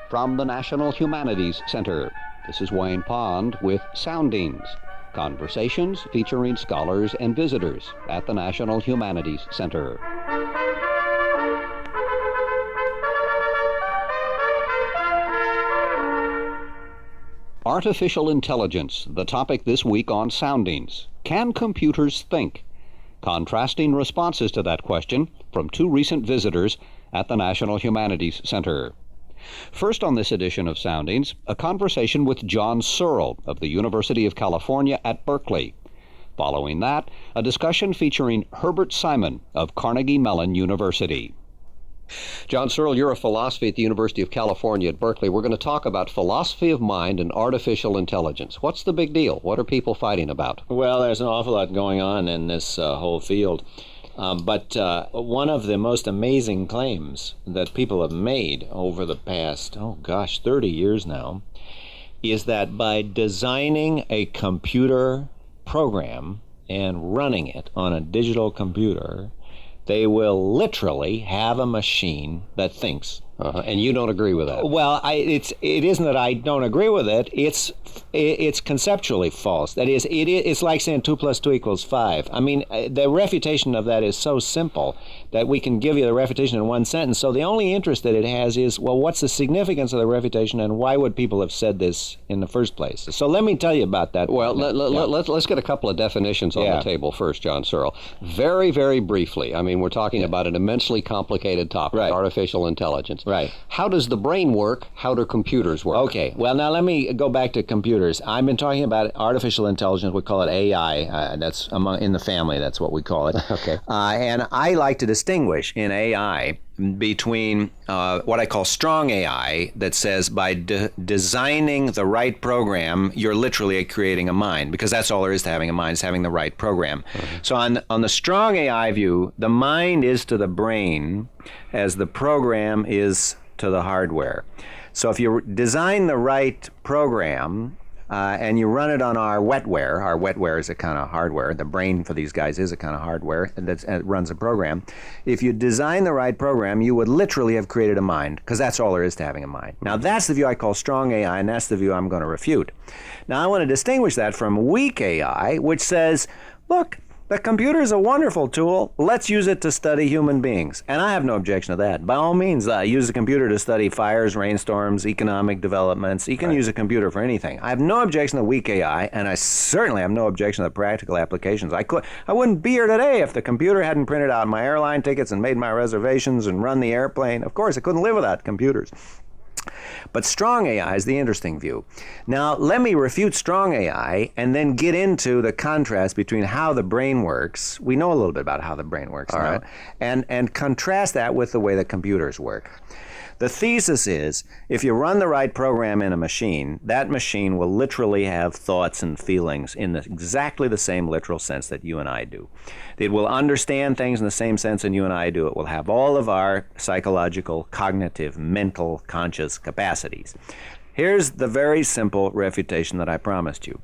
From the National Humanities Center, this is Wayne Pond with Soundings, conversations featuring scholars and visitors at the National Humanities Center. Artificial intelligence, the topic this week on Soundings. Can computers think? Contrasting responses to that question from two recent visitors at the National Humanities Center. First on this edition of Soundings, a conversation with John Searle of the University of California at Berkeley. Following that, a discussion featuring Herbert Simon of Carnegie Mellon University. John Searle, you're a philosophy at the University of California at Berkeley. We're going to talk about philosophy of mind and artificial intelligence. What's the big deal? What are people fighting about? Well, there's an awful lot going on in this whole field. But one of the most amazing claims that people have made over the past, 30 years now, is that by designing a computer program and running it on a digital computer, they will literally have a machine that thinks. And you don't agree with that? Well, it isn't that I don't agree with it. It's conceptually false. That is, it's like saying 2 + 2 = 5. I mean, the refutation of that is so simple that we can give you the refutation in one sentence. So the only interest that it has is, well, what's the significance of the refutation, and why would people have said this in the first place? So let me tell you about that. Well, let's get a couple of definitions on the table first, John Searle. Very, very briefly. I mean, we're talking about an immensely complicated topic, artificial intelligence. Right. How does the brain work? How do computers work? Okay. Well, now let me go back to computers. I've been talking about artificial intelligence. We call it AI. That's in the family. That's what we call it. Okay. And I like to distinguish in AI between what I call strong AI, that says by designing the right program, you're literally creating a mind, because that's all there is to having a mind, is having the right program. Mm-hmm. So on the strong AI view, the mind is to the brain as the program is to the hardware. So if you design the right program, and you run it on our wetware is a kind of hardware. The brain for these guys is a kind of hardware that runs a program. If you design the right program, you would literally have created a mind, because that's all there is to having a mind. Now, that's the view I call strong AI, and that's the view I'm going to refute. Now, I want to distinguish that from weak AI, which says, look, the computer is a wonderful tool. Let's use it to study human beings. And I have no objection to that. By all means, use the computer to study fires, rainstorms, economic developments. You can use a computer for anything. I have no objection to weak AI, and I certainly have no objection to practical applications. I wouldn't be here today if the computer hadn't printed out my airline tickets and made my reservations and run the airplane. Of course, I couldn't live without computers. But strong AI is the interesting view. Now, let me refute strong AI and then get into the contrast between how the brain works. We know a little bit about how the brain works now. Right. And contrast that with the way that computers work. The thesis is, if you run the right program in a machine, that machine will literally have thoughts and feelings in exactly the same literal sense that you and I do. It will understand things in the same sense that you and I do. It will have all of our psychological, cognitive, mental, conscious capacities. Here's the very simple refutation that I promised you.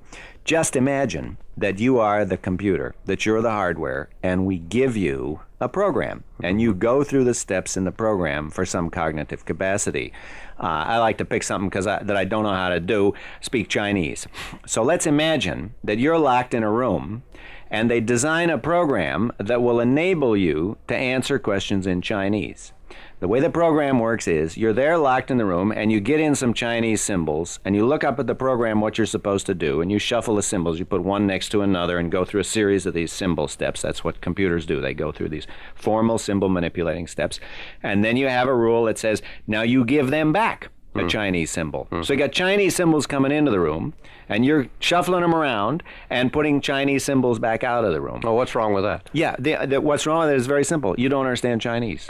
Just imagine that you are the computer, that you're the hardware, and we give you a program, and you go through the steps in the program for some cognitive capacity. I like to pick something that I don't know how to do, speak Chinese. So let's imagine that you're locked in a room, and they design a program that will enable you to answer questions in Chinese. The way the program works is, you're there locked in the room, and you get in some Chinese symbols, and you look up at the program what you're supposed to do, and you shuffle the symbols. You put one next to another and go through a series of these symbol steps. That's what computers do. They go through these formal symbol manipulating steps. And then you have a rule that says, now you give them back a Chinese symbol. So you got Chinese symbols coming into the room, and you're shuffling them around and putting Chinese symbols back out of the room. Oh, what's wrong with that? Yeah, what's wrong with it is very simple. You don't understand Chinese.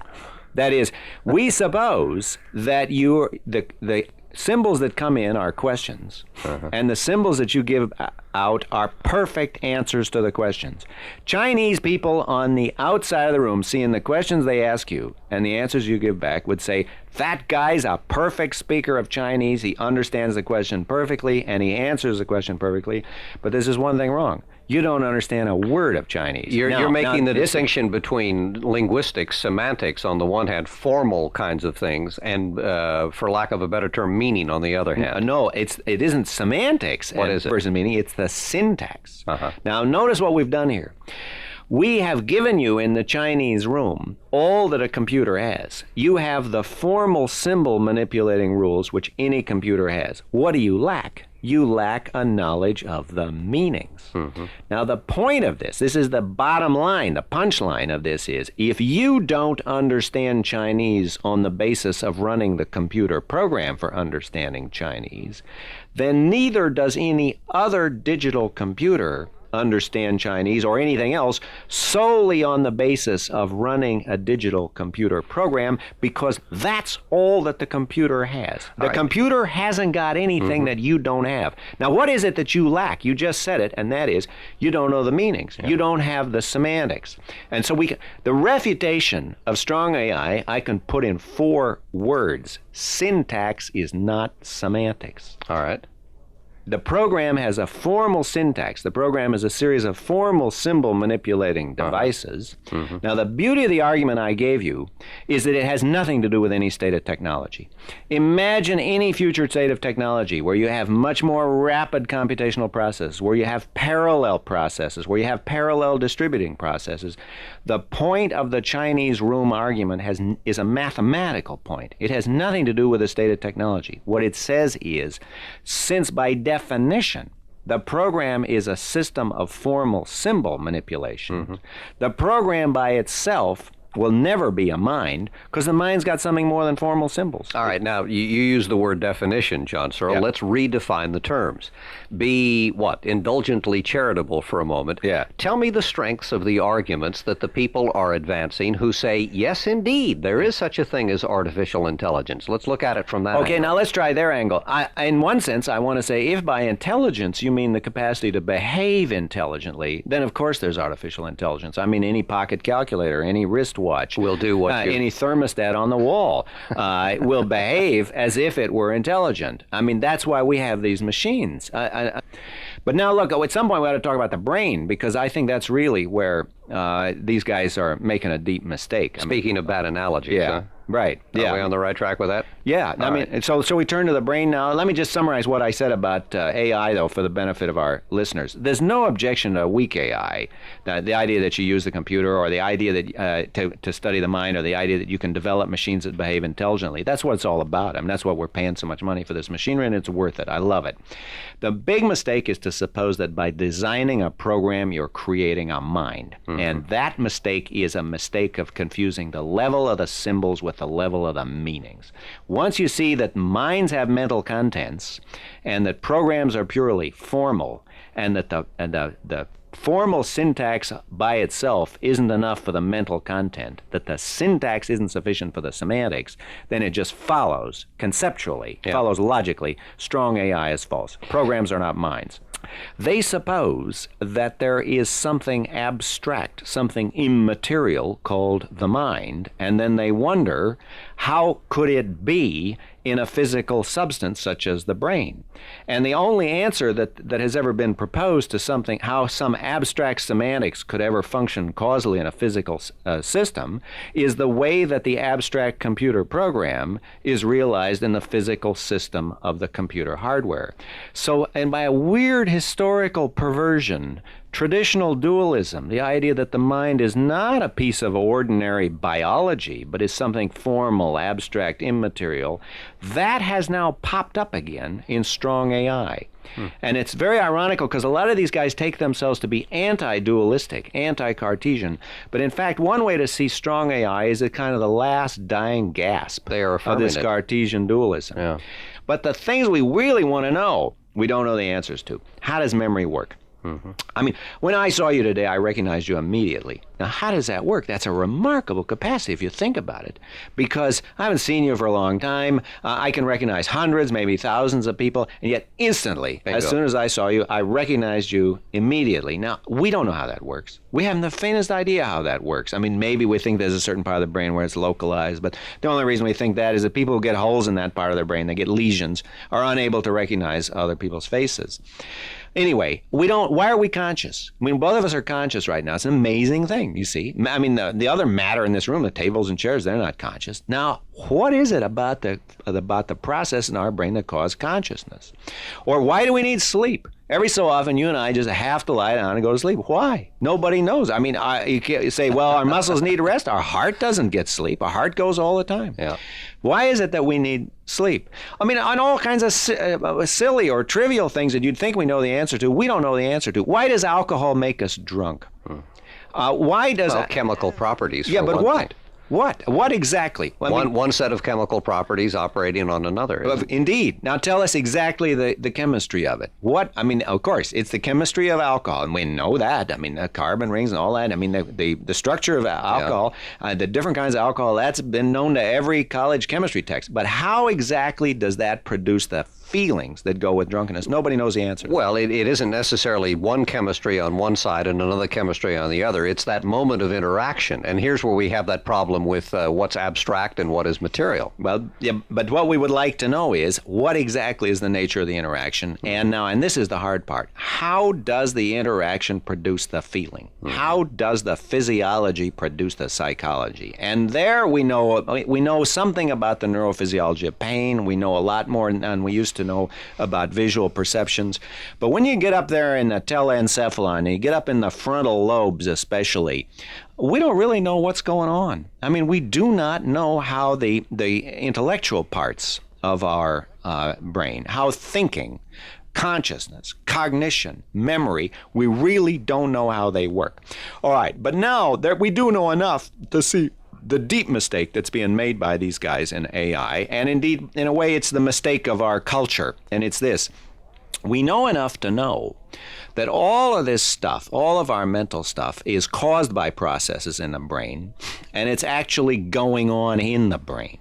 That is, we suppose that the symbols that come in are questions, and the symbols that you give out are perfect answers to the questions. Chinese people on the outside of the room, seeing the questions they ask you and the answers you give back, would say, that guy's a perfect speaker of Chinese. He understands the question perfectly, and he answers the question perfectly. But this is one thing wrong. you don't understand a word of Chinese. You're making the distinction between linguistics, semantics on the one hand, formal kinds of things, and for lack of a better term, meaning on the other hand. No, it isn't semantics. What is it? Versus meaning. It's the syntax. Uh-huh. Now, notice what we've done here. We have given you in the Chinese room all that a computer has. You have the formal symbol manipulating rules which any computer has. What do you lack? You lack a knowledge of the meanings. Mm-hmm. Now, the point of this is the bottom line, the punchline of this is, if you don't understand Chinese on the basis of running the computer program for understanding Chinese, then neither does any other digital computer understand Chinese or anything else solely on the basis of running a digital computer program, because that's all that the computer has. The computer hasn't got anything that you don't have. Now, what is it that you lack? You just said it, and that is you don't know the meanings. Yeah. You don't have the semantics. And so the refutation of strong AI, I can put in 4 words. Syntax is not semantics. All right. The program has a formal syntax. The program is a series of formal symbol manipulating devices. Mm-hmm. Now, the beauty of the argument I gave you is that it has nothing to do with any state of technology. Imagine any future state of technology where you have much more rapid computational processes, where you have parallel processes, where you have parallel distributing processes. The point of the Chinese room argument is a mathematical point. It has nothing to do with the state of technology. What it says is, since by definition, the program is a system of formal symbol manipulation, mm-hmm. the program by itself will never be a mind, because the mind's got something more than formal symbols. All right, now you use the word definition, John Searle. Yep. Let's redefine the terms. Be indulgently charitable for a moment. Yeah. Tell me the strengths of the arguments that the people are advancing who say, yes, indeed, there is such a thing as artificial intelligence. Let's look at it from that angle. Now let's try their angle. In one sense, I want to say, if by intelligence you mean the capacity to behave intelligently, then of course there's artificial intelligence. I mean, any pocket calculator, any wristwatch will do any thermostat on the wall will behave as if it were intelligent. I mean, that's why we have these machines. But now look, at some point we ought to talk about the brain, because I think that's really where these guys are making a deep mistake. Speaking of bad analogies, yeah. Huh? Right. Are we on the right track with that? Yeah. All right. So we turn to the brain now. Let me just summarize what I said about AI, though, for the benefit of our listeners. There's no objection to weak AI, the idea that you use the computer, or the idea that to study the mind, or the idea that you can develop machines that behave intelligently. That's what it's all about. I mean, that's what we're paying so much money for this machinery, and it's worth it. I love it. The big mistake is to suppose that by designing a program, you're creating a mind. Mm-hmm. And that mistake is a mistake of confusing the level of the symbols with the level of the meanings. Once you see that minds have mental contents, and that programs are purely formal, and that the formal syntax by itself isn't enough for the mental content, that the syntax isn't sufficient for the semantics, then it just follows conceptually, follows logically. Strong AI is false. Programs are not minds. They suppose that there is something abstract, something immaterial called the mind, and then they wonder, how could it be in a physical substance such as the brain? And the only answer that has ever been proposed to how some abstract semantics could ever function causally in a physical system is the way that the abstract computer program is realized in the physical system of the computer hardware. So, and by a weird historical perversion, traditional dualism, the idea that the mind is not a piece of ordinary biology, but is something formal, abstract, immaterial, that has now popped up again in strong AI. And it's very ironical, because a lot of these guys take themselves to be anti-dualistic, anti-Cartesian. But in fact, one way to see strong AI is at kind of the last dying gasp of this Cartesian dualism. Yeah. But the things we really want to know, we don't know the answers to. How does memory work? Mm-hmm. I mean, when I saw you today, I recognized you immediately. Now, how does that work? That's a remarkable capacity if you think about it, because I haven't seen you for a long time. I can recognize hundreds, maybe thousands of people, and yet instantly, as soon as I saw you, I recognized you immediately. Now, we don't know how that works. We haven't the faintest idea how that works. I mean, maybe we think there's a certain part of the brain where it's localized, but the only reason we think that is that people who get holes in that part of their brain, they get lesions, are unable to recognize other people's faces. Anyway, why are we conscious? I mean, both of us are conscious right now. It's an amazing thing, you see. I mean, the other matter in this room, the tables and chairs, they're not conscious. Now, what is it about the process in our brain that causes consciousness? Or why do we need sleep? Every so often, you and I just have to lie down and go to sleep. Why? Nobody knows. I mean, you say, well, our muscles need rest. Our heart doesn't get sleep. Our heart goes all the time. Yeah. Why is it that we need sleep? I mean, on all kinds of silly or trivial things that you'd think we know the answer to, we don't know the answer to. Why does alcohol make us drunk? Why does chemical properties? Yeah, but what? Thing. What exactly? One set of chemical properties operating on another. Indeed. Now tell us exactly the chemistry of it. Of course, it's the chemistry of alcohol, and we know that. I mean, the carbon rings and all that. I mean, the structure of alcohol, the different kinds of alcohol, that's been known to every college chemistry text. But how exactly does that produce the feelings that go with drunkenness? Nobody knows the answer. Well, it isn't necessarily one chemistry on one side and another chemistry on the other. It's that moment of interaction. And here's where we have that problem with what's abstract and what is material. Well, yeah, but what we would like to know is what exactly is the nature of the interaction? And this is the hard part. How does the interaction produce the feeling? How does the physiology produce the psychology? And there we know something about the neurophysiology of pain. We know a lot more than we used to know about visual perceptions. But when you get up there in the telencephalon, you get up in the frontal lobes especially, we don't really know what's going on. I mean, we do not know how the intellectual parts of our brain, how thinking, consciousness, cognition, memory, we really don't know how they work. All right, but now that we do know enough to see the deep mistake that's being made by these guys in AI, and indeed, in a way, it's the mistake of our culture, and it's this. We know enough to know that all of this stuff, all of our mental stuff, is caused by processes in the brain, and it's actually going on in the brain.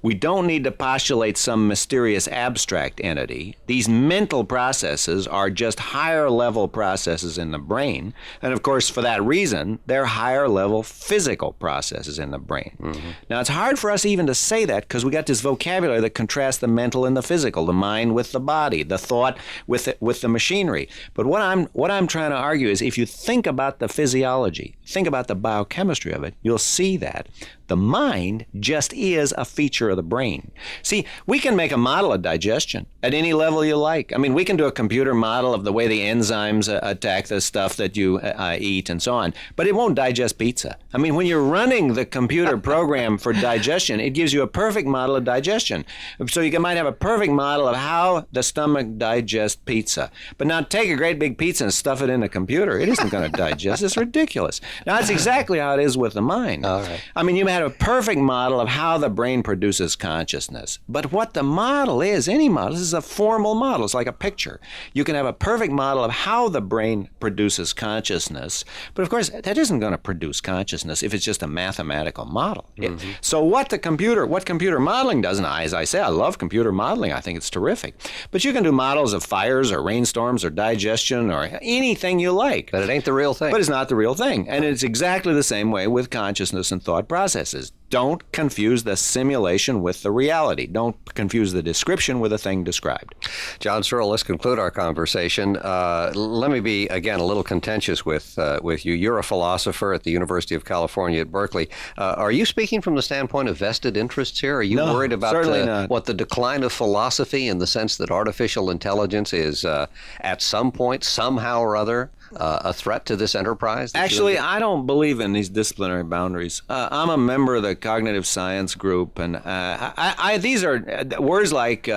We don't need to postulate some mysterious abstract entity. These mental processes are just higher level processes in the brain. And of course, for that reason, they're higher level physical processes in the brain. Mm-hmm. Now, it's hard for us even to say that because we got this vocabulary that contrasts the mental and the physical, the mind with the body, the thought with the machinery. But what I'm trying to argue is if you think about the physiology, think about the biochemistry of it, you'll see that the mind just is a feature of the brain. See, we can make a model of digestion at any level you like. I mean, we can do a computer model of the way the enzymes attack the stuff that you eat and so on, but it won't digest pizza. I mean, when you're running the computer program for digestion, it gives you a perfect model of digestion. So you might have a perfect model of how the stomach digests pizza. But now take a great big pizza and stuff it in a computer. It isn't going to digest. It's ridiculous. Now, that's exactly how it is with the mind. All right. I mean, you had a perfect model of how the brain produces consciousness. But what the model is, any model, this is a formal model. It's like a picture. You can have a perfect model of how the brain produces consciousness. But of course, that isn't going to produce consciousness if it's just a mathematical model. Mm-hmm. So what computer modeling does, and as I say, I love computer modeling. I think it's terrific. But you can do models of fires or rainstorms or digestion or anything you like. But it ain't the real thing. But it's not the real thing. And it's exactly the same way with consciousness and thought processes. Don't confuse the simulation with the reality. Don't confuse the description with the thing described. John Searle, let's conclude our conversation. Let me be, again, a little contentious with you. You're a philosopher at the University of California at Berkeley. Are you speaking from the standpoint of vested interests here? Are you worried about what the decline of philosophy in the sense that artificial intelligence is at some point, somehow or other, a threat to this enterprise? Actually, I don't believe in these disciplinary boundaries. I'm a member of the cognitive science group, and these are words like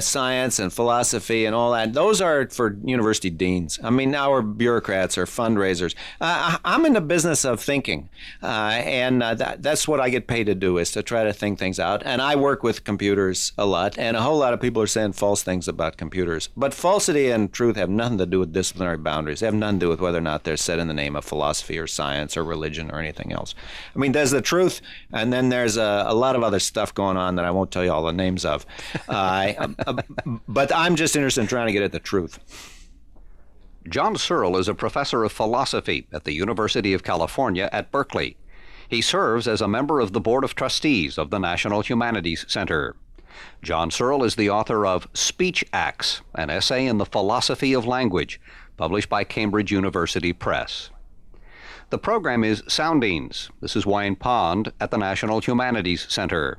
science and philosophy and all that. Those are for university deans. I mean, our bureaucrats or fundraisers. I'm in the business of thinking, and that's what I get paid to do, is to try to think things out. And I work with computers a lot, and a whole lot of people are saying false things about computers. But falsity and truth have nothing to do with disciplinary boundaries. They have have none to do with whether or not they're said in the name of philosophy or science or religion or anything else. I mean, there's the truth, and then there's a lot of other stuff going on that I won't tell you all the names of. But I'm just interested in trying to get at the truth. John Searle is a professor of philosophy at the University of California at Berkeley. He serves as a member of the Board of Trustees of the National Humanities Center. John Searle is the author of Speech Acts, an essay in the philosophy of language, published by Cambridge University Press. The program is Soundings. This is Wayne Pond at the National Humanities Center.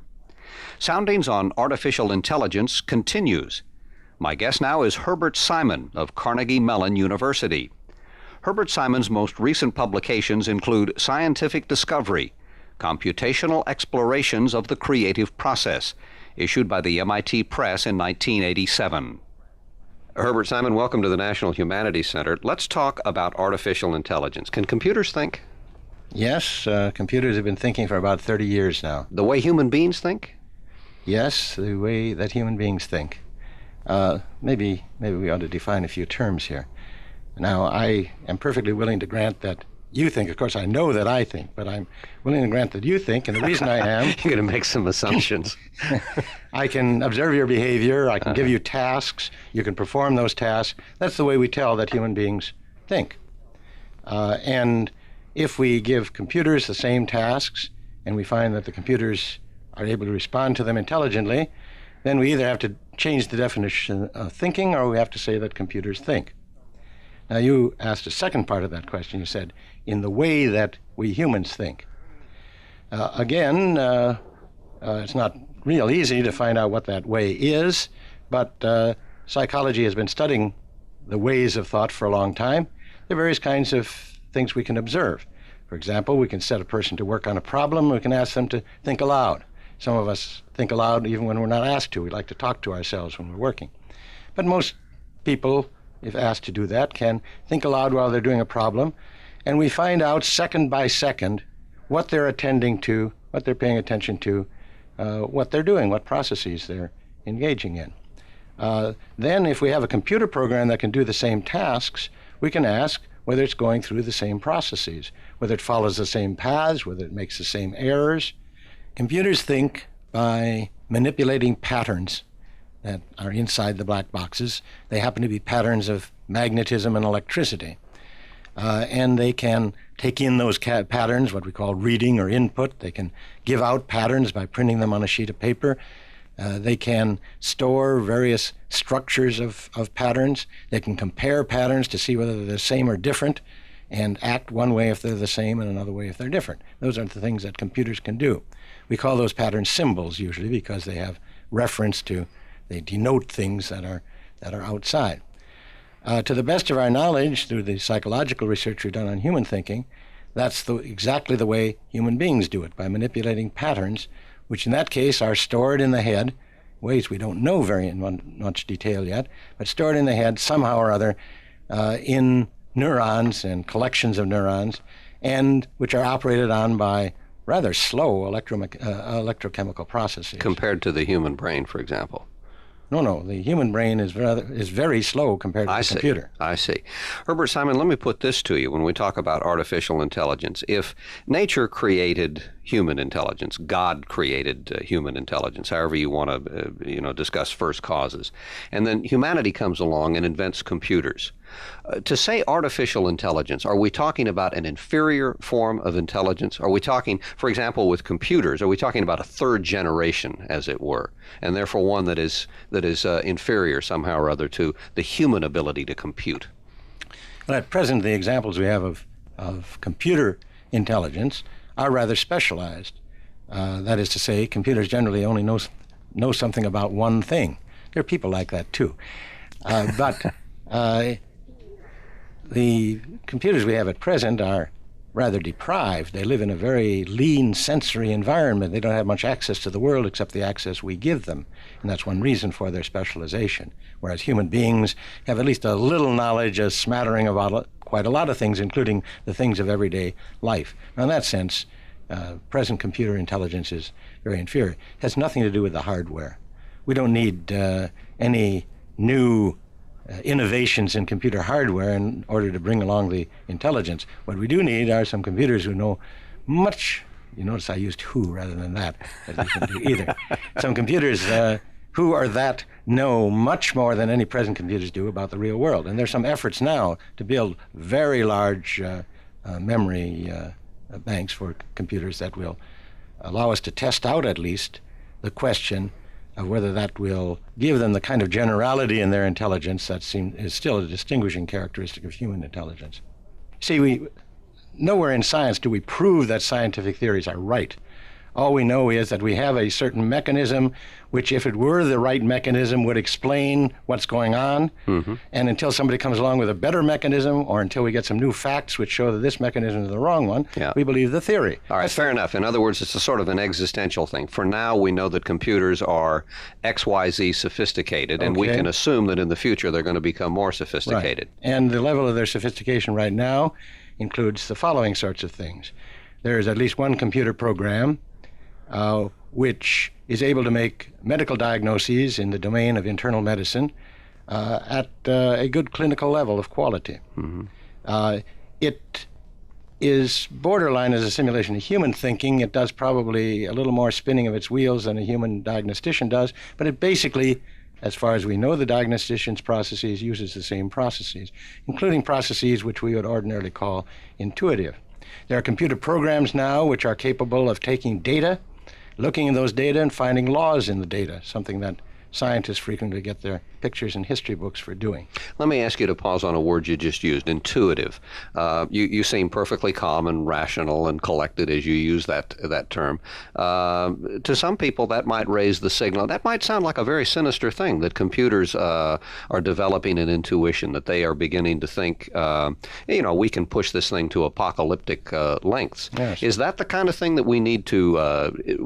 Soundings on Artificial Intelligence continues. My guest now is Herbert Simon of Carnegie Mellon University. Herbert Simon's most recent publications include Scientific Discovery, Computational Explorations of the Creative Process, issued by the MIT Press in 1987. Herbert Simon, welcome to the National Humanities Center. Let's talk about artificial intelligence. Can computers think? Yes, computers have been thinking for about 30 years now. The way human beings think? Yes, the way that human beings think. Maybe we ought to define a few terms here. Now, I am perfectly willing to grant that you think. Of course, I know that I think, but I'm willing to grant that you think, and the reason I am... You're going to make some assumptions. I can observe your behavior, I can give you tasks, you can perform those tasks. That's the way we tell that human beings think. And if we give computers the same tasks, and we find that the computers are able to respond to them intelligently, then we either have to change the definition of thinking, or we have to say that computers think. Now, you asked a second part of that question. You said, in the way that we humans think. Again, it's not real easy to find out what that way is, but psychology has been studying the ways of thought for a long time. There are various kinds of things we can observe. For example, we can set a person to work on a problem. We can ask them to think aloud. Some of us think aloud even when we're not asked to. We like to talk to ourselves when we're working. But most people, if asked to do that, can think aloud while they're doing a problem. And we find out second by second what they're attending to, what they're paying attention to, what they're doing, what processes they're engaging in. Then if we have a computer program that can do the same tasks, we can ask whether it's going through the same processes, whether it follows the same paths, whether it makes the same errors. Computers think by manipulating patterns that are inside the black boxes. They happen to be patterns of magnetism and electricity. And they can take in those patterns, what we call reading or input. They can give out patterns by printing them on a sheet of paper. They can store various structures of patterns. They can compare patterns to see whether they're the same or different, and act one way if they're the same and another way if they're different. Those are the things that computers can do. We call those patterns symbols usually because they have reference to, they denote things that are outside. To the best of our knowledge, through the psychological research we've done on human thinking, that's exactly the way human beings do it, by manipulating patterns, which in that case are stored in the head, ways we don't know very much detail yet, but stored in the head somehow or other in neurons and collections of neurons, and which are operated on by rather slow electrochemical processes. Compared to the human brain, for example. No, the human brain is very slow compared to the computer. I see. Herbert Simon, let me put this to you when we talk about artificial intelligence. If nature created human intelligence, God created human intelligence, however you want to discuss first causes, and then humanity comes along and invents computers. To say artificial intelligence, are we talking about an inferior form of intelligence? Are we talking, for example, with computers, are we talking about a third generation, as it were, and therefore one that is inferior somehow or other to the human ability to compute? Well, at present, the examples we have of computer intelligence are rather specialized. That is to say, computers generally only know something about one thing. There are people like that too. But the computers we have at present are rather deprived. They live in a very lean sensory environment. They don't have much access to the world except the access we give them. And that's one reason for their specialization. Whereas human beings have at least a little knowledge, a smattering about quite a lot of things, including the things of everyday life. Now, in that sense, present computer intelligence is very inferior. It has nothing to do with the hardware. We don't need any new innovations in computer hardware in order to bring along the intelligence. What we do need are some computers who know much. You notice I used who rather than that, but you can do either. Some computers who are that know much more than any present computers do about the real world. And there's some efforts now to build very large memory banks for computers that will allow us to test out at least the question of whether that will give them the kind of generality in their intelligence that is still a distinguishing characteristic of human intelligence. See, nowhere in science do we prove that scientific theories are right. All we know is that we have a certain mechanism which, if it were the right mechanism, would explain what's going on. Mm-hmm. And until somebody comes along with a better mechanism, or until we get some new facts which show that this mechanism is the wrong one, we believe the theory. All right, fair enough. In other words, it's a sort of an existential thing. For now, we know that computers are XYZ sophisticated, and we can assume that in the future they're going to become more sophisticated. Right. And the level of their sophistication right now includes the following sorts of things. There is at least one computer program which is able to make medical diagnoses in the domain of internal medicine at a good clinical level of quality. Mm-hmm. It is borderline as a simulation of human thinking. It does probably a little more spinning of its wheels than a human diagnostician does, but it basically, as far as we know the diagnostician's processes, uses the same processes, including processes which we would ordinarily call intuitive. There are computer programs now which are capable of taking data, looking at those data and finding laws in the data, something that scientists frequently get their pictures in history books for doing. Let me ask you to pause on a word you just used, intuitive. You seem perfectly calm and rational and collected as you use that term. To some people, that might raise the signal. That might sound like a very sinister thing, that computers are developing an intuition, that they are beginning to think, we can push this thing to apocalyptic lengths. Yes. Is that the kind of thing that we need to,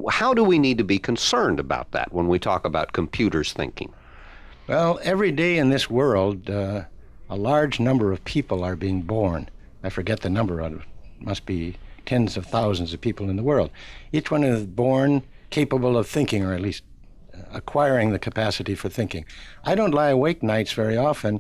how do we need to be concerned about that when we talk about computers thinking? Well, every day in this world, a large number of people are being born. I forget the number of it. Must be tens of thousands of people in the world. Each one is born capable of thinking, or at least acquiring the capacity for thinking. I don't lie awake nights very often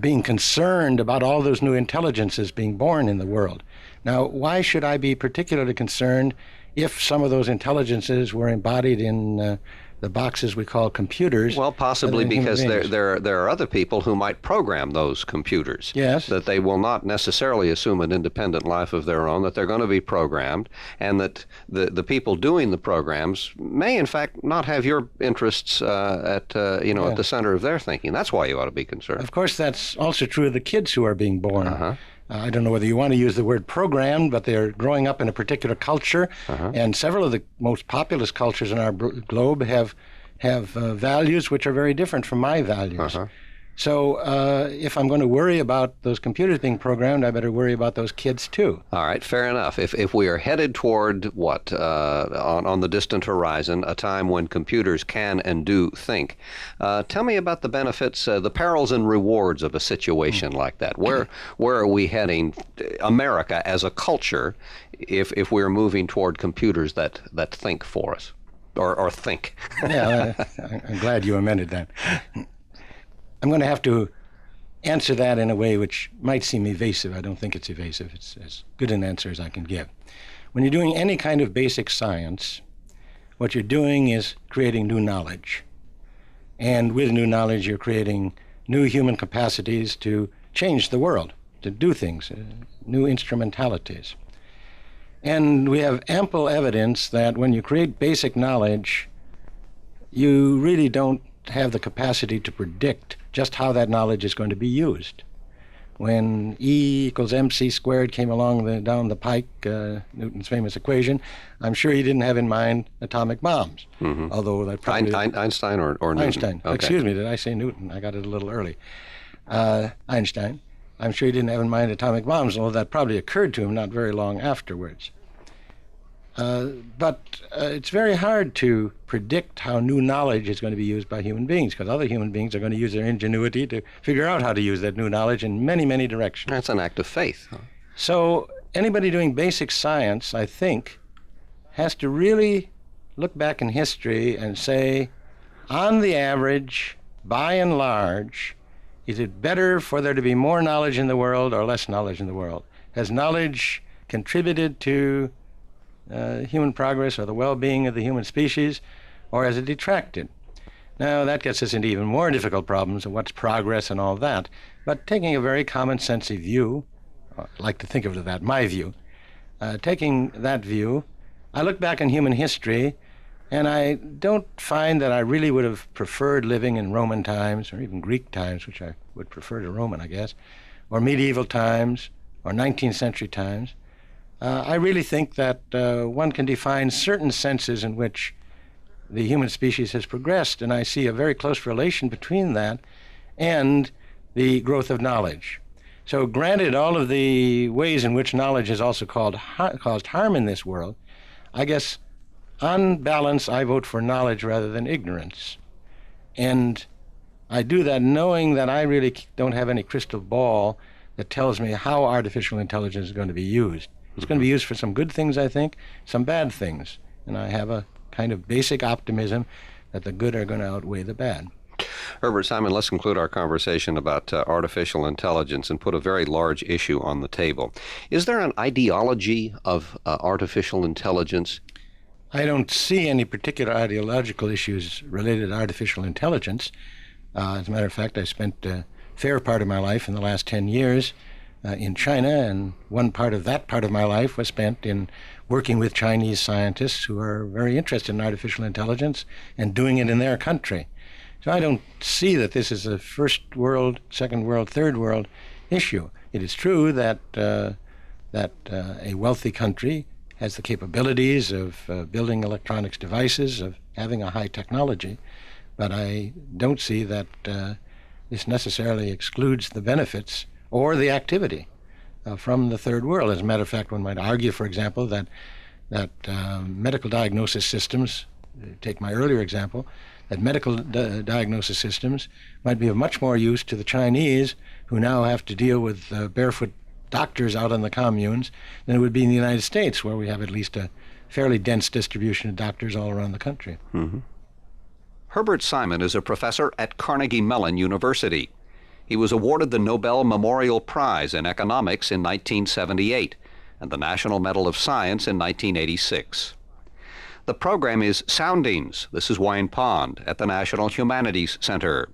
being concerned about all those new intelligences being born in the world. Now, why should I be particularly concerned if some of those intelligences were embodied in the boxes we call computers? Well, possibly because there are other people who might program those computers. Yes. That they will not necessarily assume an independent life of their own, that they're going to be programmed, and that the people doing the programs may, in fact, not have your interests at the center of their thinking. That's why you ought to be concerned. Of course, that's also true of the kids who are being born. Uh-huh. I don't know whether you want to use the word programmed, but they're growing up in a particular culture, and several of the most populous cultures in our globe have values which are very different from my values. So if I'm going to worry about those computers being programmed, I better worry about those kids too. All right, fair enough. If we are headed toward on the distant horizon, a time when computers can and do think, tell me about the benefits, the perils and rewards of a situation like that. Where are we heading, America as a culture, if we're moving toward computers that think for us, or think? Yeah, I'm glad you amended that. I'm going to have to answer that in a way which might seem evasive. I don't think it's evasive. It's as good an answer as I can give. When you're doing any kind of basic science, what you're doing is creating new knowledge. And with new knowledge, you're creating new human capacities to change the world, to do things, new instrumentalities. And we have ample evidence that when you create basic knowledge, you really don't have the capacity to predict just how that knowledge is going to be used. When E equals mc squared came along down the pike, Newton's famous equation, I'm sure he didn't have in mind atomic bombs. Mm-hmm. Although that probably... Einstein or Newton? Einstein. Okay. Excuse me, did I say Newton? I got it a little early. Einstein. I'm sure he didn't have in mind atomic bombs, although that probably occurred to him not very long afterwards. But it's very hard to predict how new knowledge is going to be used by human beings, because other human beings are going to use their ingenuity to figure out how to use that new knowledge in many, many directions. That's an act of faith. Huh? So anybody doing basic science, I think, has to really look back in history and say, on the average, by and large, Is it better for there to be more knowledge in the world or less knowledge in the world? Has knowledge contributed to human progress or the well-being of the human species, or has it detracted? Now, that gets us into even more difficult problems of what's progress and all that. But taking a very common-sensy view, I like to think of it as that, my view, taking that view, I look back in human history, and I don't find that I really would have preferred living in Roman times, or even Greek times, which I would prefer to Roman, I guess, or medieval times, or 19th century times. I really think that one can define certain senses in which the human species has progressed, and I see a very close relation between that and the growth of knowledge. So granted all of the ways in which knowledge has also caused harm in this world, I guess on balance I vote for knowledge rather than ignorance. And I do that knowing that I really don't have any crystal ball that tells me how artificial intelligence is going to be used. It's going to be used for some good things, I think, some bad things. And I have a kind of basic optimism that the good are going to outweigh the bad. Herbert Simon, let's conclude our conversation about artificial intelligence and put a very large issue on the table. Is there an ideology of artificial intelligence? I don't see any particular ideological issues related to artificial intelligence. As a matter of fact, I spent a fair part of my life in the last 10 years in China, and one part of that part of my life was spent in working with Chinese scientists who are very interested in artificial intelligence and doing it in their country. So I don't see that this is a first world, second world, third world issue. It is true that a wealthy country has the capabilities of building electronics devices, of having a high technology, but I don't see that this necessarily excludes the benefits or the activity from the third world. As a matter of fact, one might argue, for example, that medical diagnosis systems, take my earlier example, that medical diagnosis systems might be of much more use to the Chinese, who now have to deal with barefoot doctors out in the communes, than it would be in the United States, where we have at least a fairly dense distribution of doctors all around the country. Mm-hmm. Herbert Simon is a professor at Carnegie Mellon University. He was awarded the Nobel Memorial Prize in Economics in 1978 and the National Medal of Science in 1986. The program is Soundings. This is Wayne Pond at the National Humanities Center.